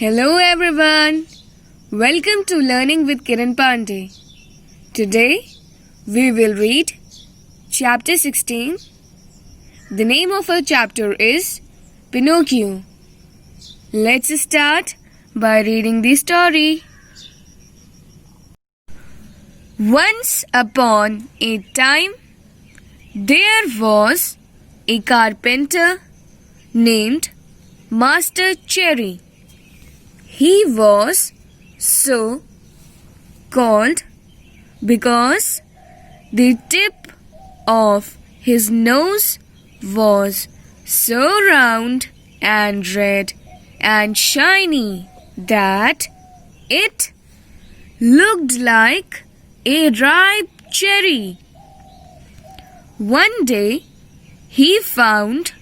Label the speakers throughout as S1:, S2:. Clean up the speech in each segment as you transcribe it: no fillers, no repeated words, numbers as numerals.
S1: Hello everyone. Welcome to Learning with Kiran Pandey. Today we will read chapter 16. The name of our chapter is Pinocchio. Let's start by reading the story. Once upon a time there was a carpenter named Master Cherry. He was so called because the tip of his nose was so round and red and shiny that it looked like a ripe cherry. One day he found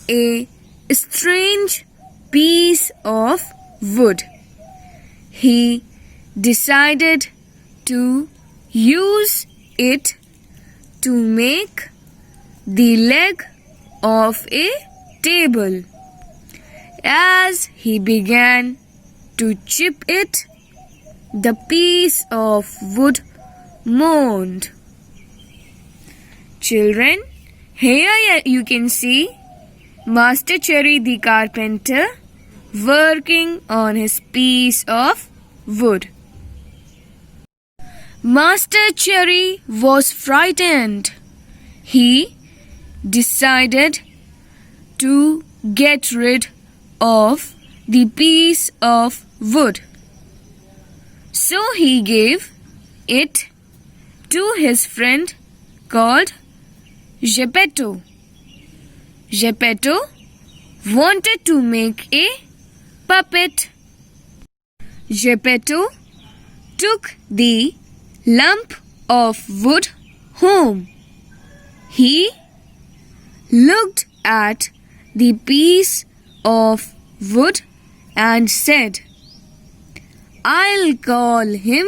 S1: a strange piece of wood. He decided to use it to make the leg of a table. As he began to chip it, the piece of wood moaned. Children, here you can see Master Cherry the carpenter working on his piece of wood. Master Cherry was frightened. He decided to get rid of the piece of wood. So he gave it to his friend called Geppetto. Geppetto wanted to make a puppet. Geppetto took the lump of wood home. He looked at the piece of wood and said, "I'll call him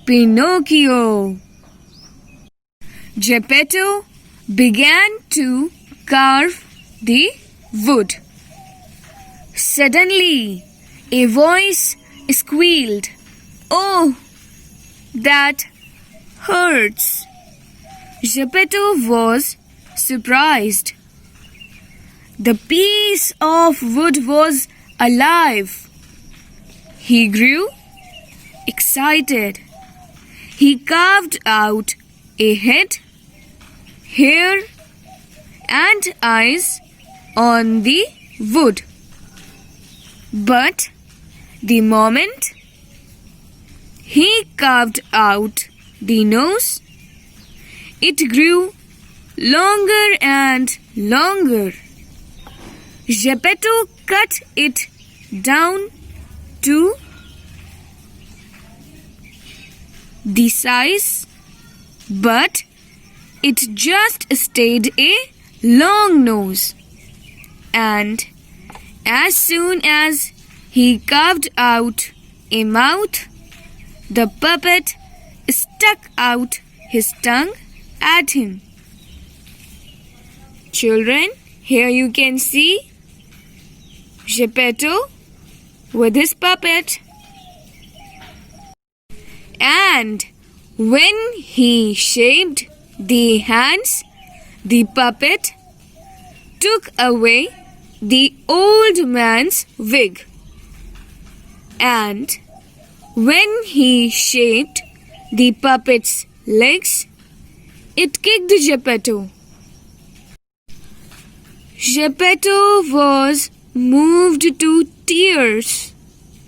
S1: Pinocchio." Geppetto began to carve the wood. Suddenly, a voice squealed, "Oh, that hurts!" Geppetto was surprised. The piece of wood was alive. He grew excited. He carved out a head, hair, and eyes on the wood. But the moment he carved out the nose, it grew longer and longer. Geppetto cut it down to the size, but it just stayed a long nose. And as soon as he carved out a mouth, the puppet stuck out his tongue at him. Children, here you can see Geppetto with his puppet. And when he shaved the hands, the puppet took away the old man's wig. And when he shaved the puppet's legs, it kicked Geppetto. Geppetto was moved to tears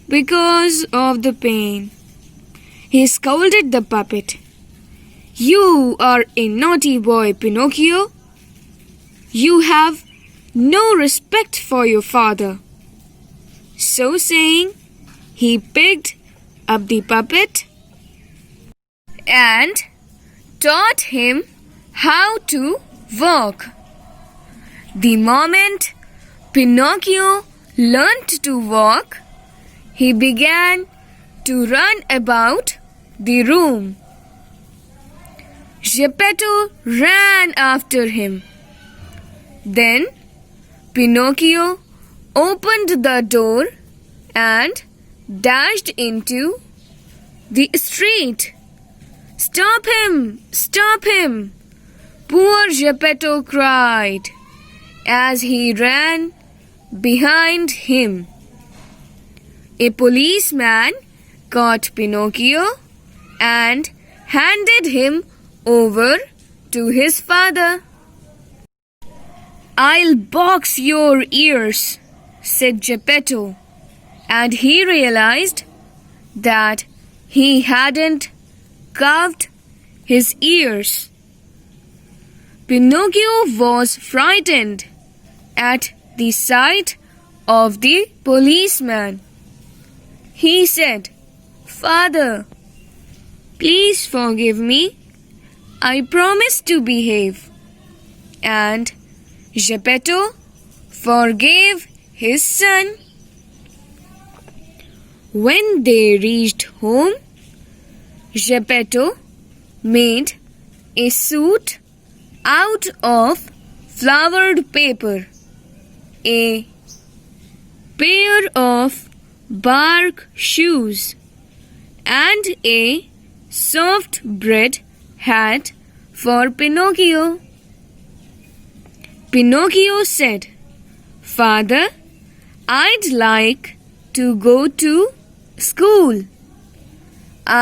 S1: because of the pain. He scolded the puppet. "You are a naughty boy, Pinocchio. You have no respect for your father." So saying, he picked up the puppet and taught him how to walk. The moment Pinocchio learned to walk, he began to run about the room. Geppetto ran after him. Then Pinocchio opened the door and dashed into the street. "Stop him! Stop him!" poor Geppetto cried as he ran behind him. A policeman caught Pinocchio and handed him over to his father. "I'll box your ears," said Geppetto, and he realized that he hadn't carved his ears. Pinocchio was frightened at the sight of the policeman. He said, "Father, please forgive me. I promise to behave." And Geppetto forgave his son. When they reached home, Geppetto made a suit out of flowered paper, a pair of bark shoes, and a soft bread hat for Pinocchio. Pinocchio said, "Father, I'd like to go to school.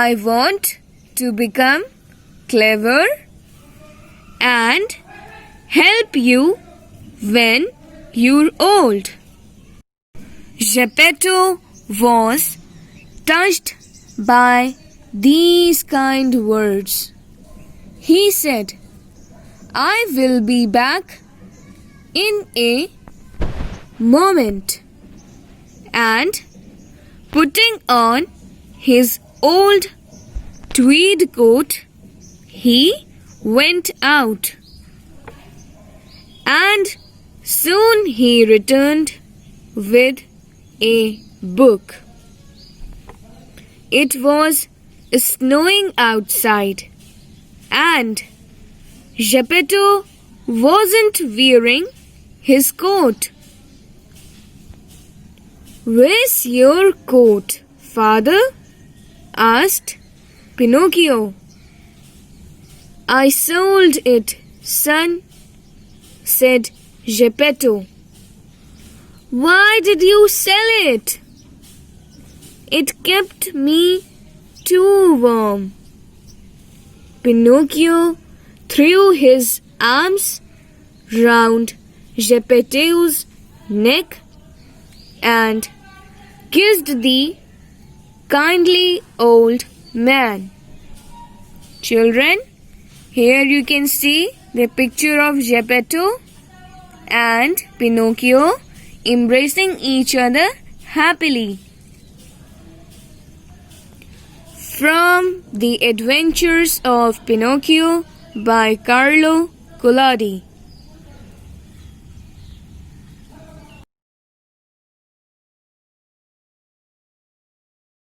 S1: I want to become clever and help you when you're old." Geppetto was touched by these kind words. He said, "I will be back in a moment." And putting on his old tweed coat, he went out. And soon he returned with a book. It was snowing outside, and Geppetto wasn't wearing his coat. "Where's your coat, father?" asked Pinocchio. "I sold it, son," said Geppetto. "Why did you sell it?" "It kept me too warm." Pinocchio threw his arms round Geppetto's neck and kissed the kindly old man. Children, here you can see the picture of Geppetto and Pinocchio embracing each other happily. From The Adventures of Pinocchio by Carlo Collodi.